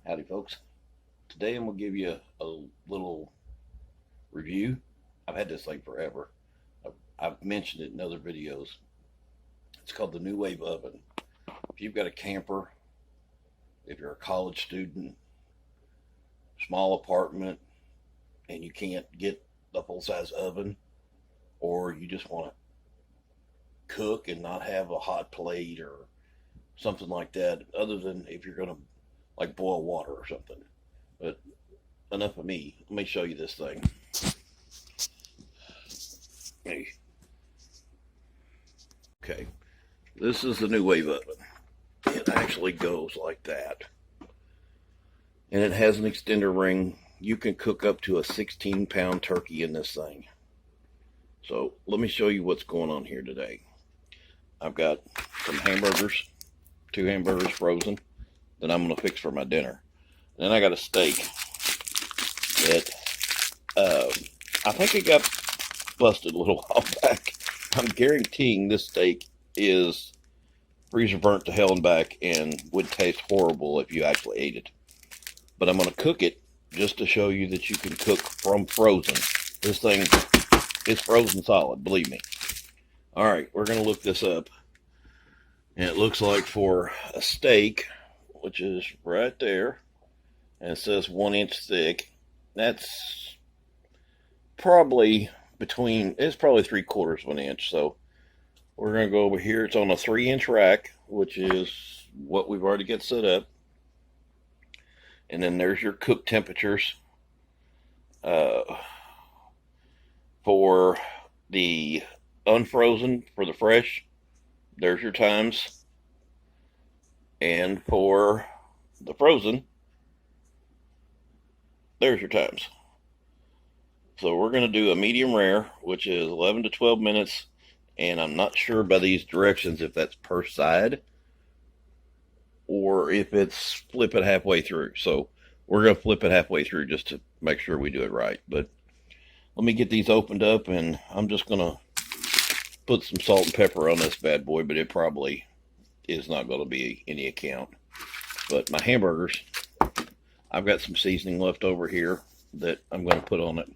Howdy, folks. Today I'm going to give you a little review. I've had this thing forever. I've mentioned it in other videos. It's called the NuWave Oven. If you've got a camper, if you're a college student, small apartment, and you can't get the full-size oven, or you just want to cook and not have a hot plate or something like that, other than if you're going to like boil water or something. But enough of me. Let me show you this thing. Hey. Okay. This is the NuWave Oven. It actually goes like that. And it has an extender ring. You can cook up to a 16-pound turkey in this thing. So let me show you what's going on here today. I've got some hamburgers, 2 hamburgers frozen, that I'm going to fix for my dinner. Then I got a steak that I think it got busted a little while back. I'm guaranteeing this steak is freezer burnt to hell and back and would taste horrible if you actually ate it. But I'm going to cook it just to show you that you can cook from frozen. This thing is frozen solid, believe me. Alright, we're going to look this up. And it looks like for a steak, which is right there, and it says 1 inch thick, that's probably it's probably 3/4 of an inch. So we're going to go over here. It's on a 3-inch rack, which is what we've already got set up. And then there's your cook temperatures. For the unfrozen, for the fresh, there's your times. And for the frozen, there's your times. So we're going to do a medium rare, which is 11 to 12 minutes. And I'm not sure by these directions if that's per side or if it's flip it halfway through. So we're going to flip it halfway through just to make sure we do it right. But let me get these opened up, and I'm just going to put some salt and pepper on this bad boy, but it probably is not going to be any account. But my hamburgers, I've got some seasoning left over here that I'm going to put on it.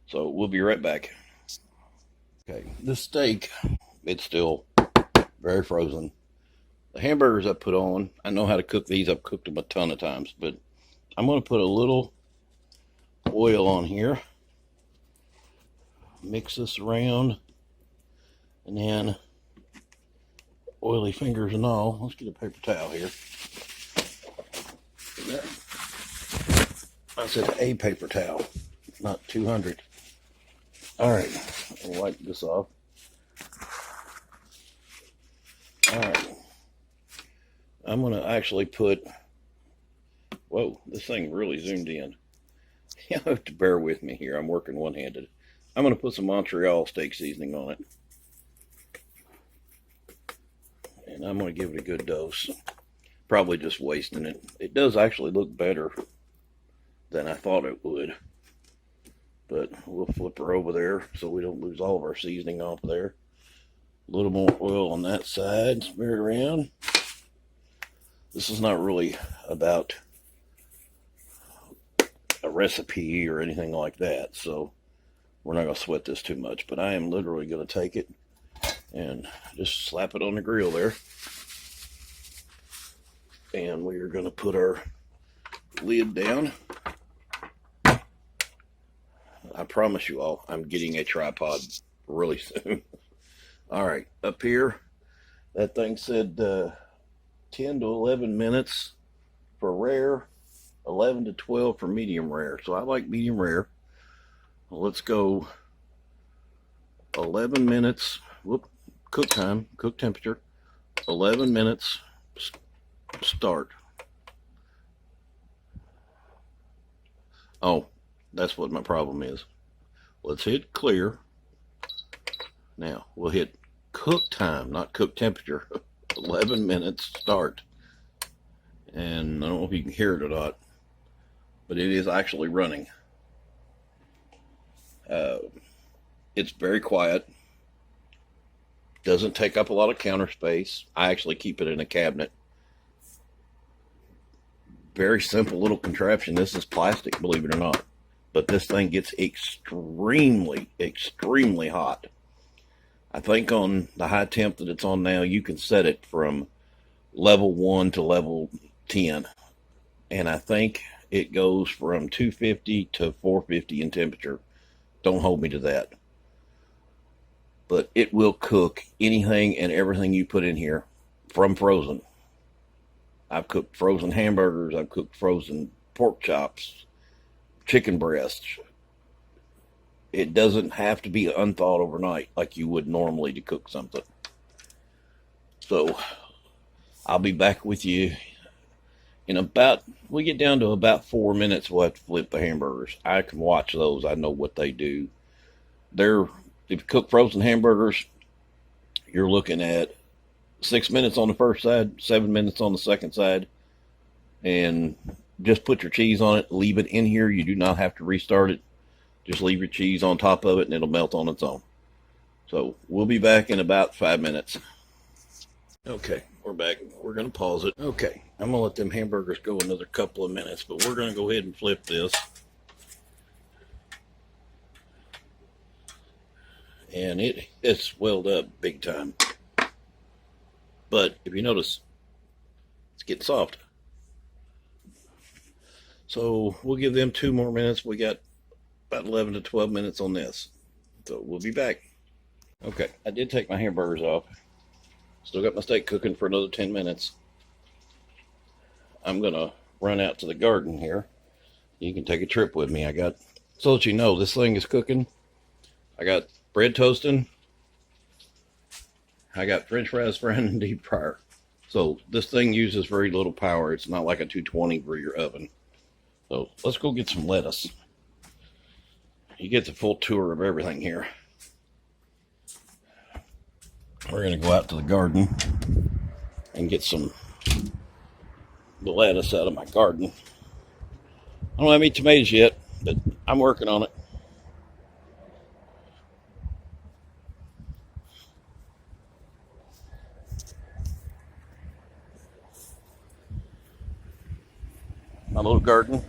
So we'll be right back. Okay, this steak, it's still very frozen. The hamburgers I put on, I know how to cook these. I've cooked them a ton of times, but I'm going to put a little oil on here. Mix this around, and then oily fingers and all. Let's get a paper towel here. I said a paper towel, not 200. All right, I'll wipe this off. All right, I'm going to actually put, whoa, this thing really zoomed in. You have to bear with me here. I'm working one-handed. I'm going to put some Montreal steak seasoning on it. And I'm going to give it a good dose. Probably just wasting it. It does actually look better than I thought it would. But we'll flip her over there so we don't lose all of our seasoning off there. A little more oil on that side. Smear it around. This is not really about a recipe or anything like that, so we're not going to sweat this too much. But I am literally going to take it and just slap it on the grill there. And we are going to put our lid down. I promise you all, I'm getting a tripod really soon. All right, up here, that thing said 10 to 11 minutes for rare, 11 to 12 for medium rare. So I like medium rare. Let's go 11 minutes. Whoop, cook time, cook temperature, 11 minutes, start. Oh, that's what my problem is. Let's hit clear. Now, we'll hit cook time, not cook temperature. 11 minutes, start. And I don't know if you can hear it or not, but it is actually running. It's very quiet. Doesn't take up a lot of counter space. I actually keep it in a cabinet. very simple little contraption. This is plastic, believe it or not. But this thing gets extremely, extremely hot. I think on the high temp that it's on now, you can set it from level 1 to level 10. And I think it goes from 250 to 450 in temperature. Don't hold me to that. But it will cook anything and everything you put in here from frozen. I've cooked frozen hamburgers. I've cooked frozen pork chops, chicken breasts. It doesn't have to be unthawed overnight like you would normally to cook something. So I'll be back with you in about, we get down to about 4 minutes. We'll have to flip the hamburgers. I can watch those. I know what they do. If you cook frozen hamburgers, you're looking at 6 minutes on the first side, 7 minutes on the second side, and just put your cheese on it. Leave it in here. You do not have to restart it. Just leave your cheese on top of it and it'll melt on its own. So we'll be back in about 5 minutes. Okay, we're back. We're going to pause it. Okay, I'm going to let them hamburgers go another couple of minutes, but we're going to go ahead and flip this. And it's swelled up big time. But if you notice, it's getting soft. So we'll give them 2 more minutes. We got about 11 to 12 minutes on this. So we'll be back. Okay, I did take my hamburgers off. Still got my steak cooking for another 10 minutes. I'm going to run out to the garden here. You can take a trip with me. So that you know, this thing is cooking. I got bread toasting. I got French fries frying in deep fryer. So this thing uses very little power. It's not like a 220 for your oven. So let's go get some lettuce. You get the full tour of everything here. We're going to go out to the garden and get the lettuce out of my garden. I don't have any tomatoes yet, but I'm working on it. My little garden.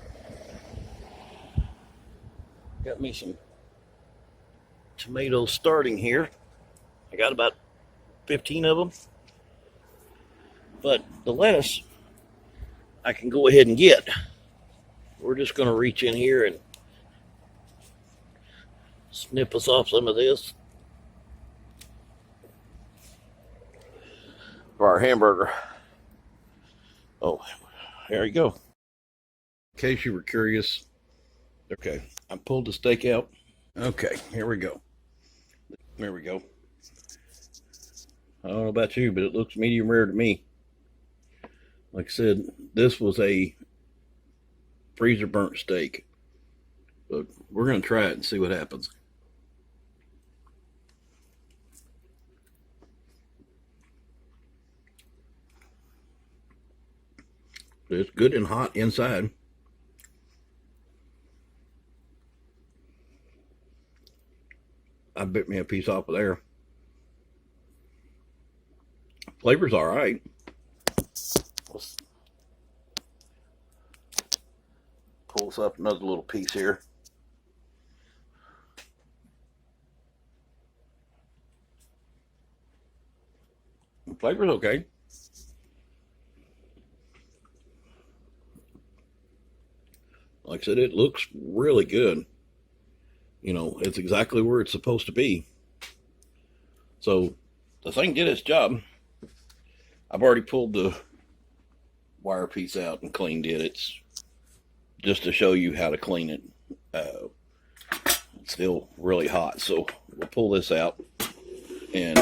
Got me some tomatoes starting here. I got about 15 of them. But the lettuce, I can go ahead and get. We're just going to reach in here and snip us off some of this for our hamburger. Oh, there you go. In case you were curious. Okay, I pulled the steak out. Okay, here we go. There we go. I don't know about you, but it looks medium rare to me. Like I said, this was a freezer burnt steak. But we're going to try it and see what happens. It's good and hot inside. I bit me a piece off of there. Flavor's all right. Let's pull us up another little piece here. The flavor's okay. Like I said, it looks really good. You know, it's exactly where it's supposed to be. So the thing did its job. I've already pulled the wire piece out and cleaned it. It's just to show you how to clean it. It's still really hot, so we'll pull this out, and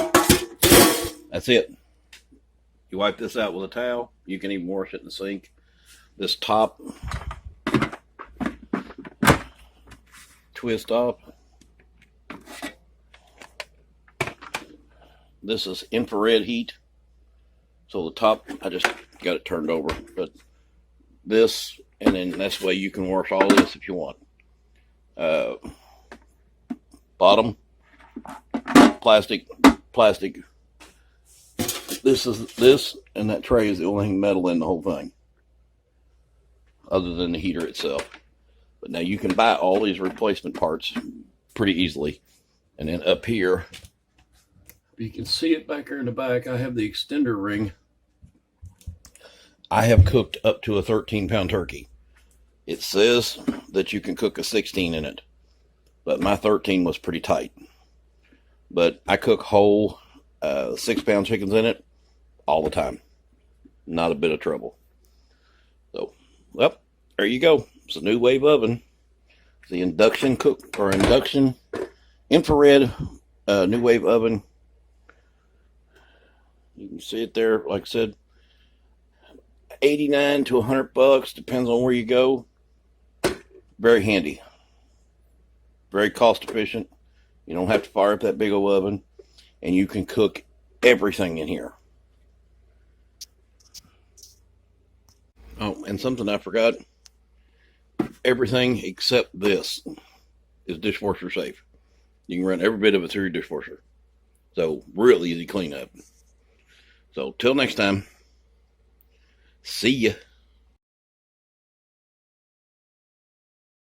that's it. You wipe this out with a towel. You can even wash it in the sink. This top twist off. This is infrared heat. So the top, I just got it turned over. But this, and then this way you can wash all this if you want. Bottom, plastic. This, and that tray is the only thing metal in the whole thing. other than the heater itself. But now you can buy all these replacement parts pretty easily. And then up here, you can see it back here in the back, I have the extender ring. I have cooked up to a 13-pound turkey. It says that you can cook a 16 in it, but my 13 was pretty tight. But I cook whole 6-pound chickens in it all the time. Not a bit of trouble. So, well, there you go. It's a New Wave oven. It's the induction cook or induction infrared New Wave oven. You can see it there. Like I said, 89 to $100, depends on where you go. Very handy. Very cost efficient. You don't have to fire up that big old oven, and you can cook everything in here. Oh, and something I forgot. Everything except this is dishwasher safe. You can run every bit of it through your dishwasher. So, real easy cleanup. So, till next time. See ya.